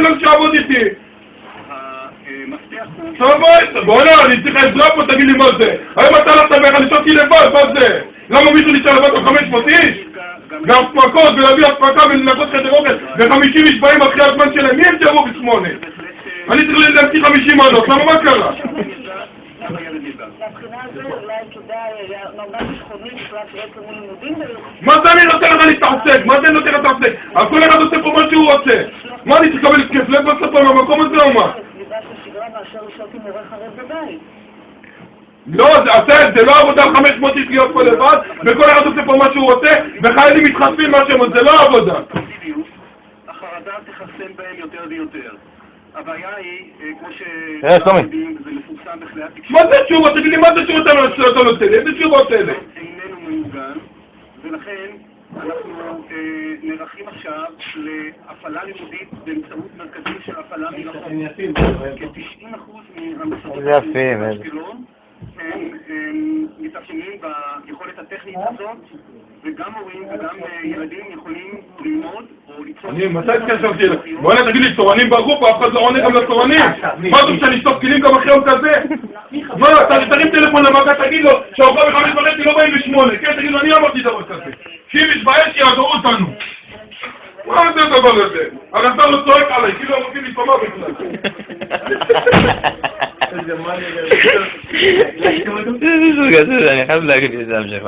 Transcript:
בן אדם שיעבוד איתי. המפתח הוא... טוב, בוא'נה, אני צריך עזרה פה, תגיד לי מה זה. היום אתה הלכת וחנישתי לבד, מה זה? למה מישהו נשאר לבד על 500 איש? והפקות, ולהביא הפקה ולנקות חדר אוכל, ו50 איש באים אחרי הזמן שלהם, מי הם תיארו ב8? אני צריך להמציא 50 מנות, למה מה קרה? מהבחינה הזו אולי כדאי, ממש ביטחונית, בכלל שיהיה כמו לימודים מה זה אני נותן לך להתעסק? מה זה אני נותן לך להתעסק? אז כל אחד עושה פה מה שהוא רוצה. מה אני צריך לקבל התקף לב בסוף מהמקום הזה או מה? סביבה של שגרה מאשר לשעות עם מורה חרד בבית. לא, זה לא עבודה 500 איש להיות פה לבד, וכל אחד עושה פה מה שהוא רוצה, וחיילים מתחשבים מה שהם עושים, זה לא עבודה. החרדה תחסן בהם יותר ויותר. הבעיה היא, כמו שלומי. זה מפורסם בכלי התקשורת. מה זה תשובות? תגיד לי, מה זה תשובות אתה נותן לי? איזה תשובות אלה? איננו מאורגן, ולכן אנחנו נערכים עכשיו להפעלה לימודית באמצעות מרכזים של הפעלה מרחוק. כ-90% מהמוסדות באשקלון הם מתאפיינים ביכולת הטכנית הזאת, וגם הורים וגם ילדים יכולים ללמוד או ליצור... אני, מתי התקשרתי אליך? בוא'נה, תגיד לי, תורנים ברחוב, אף אחד לא עונה גם לתורנים? מה אתה רוצה, שאני אשטוף כלים גם אחרי יום כזה? מה, תרים טלפון למגע, תגיד לו שהאוכל ב5:30 לא באים ב8. כן, תגיד לו, אני אמרתי דבר כזה. שאם יש בעיה שיעזרו אותנו. מה זה הדבר הזה? הרי אתה לא צועק עליי, כאילו הם רוצים להתפמה בכלל. אני חייב להגיד את זה המשך.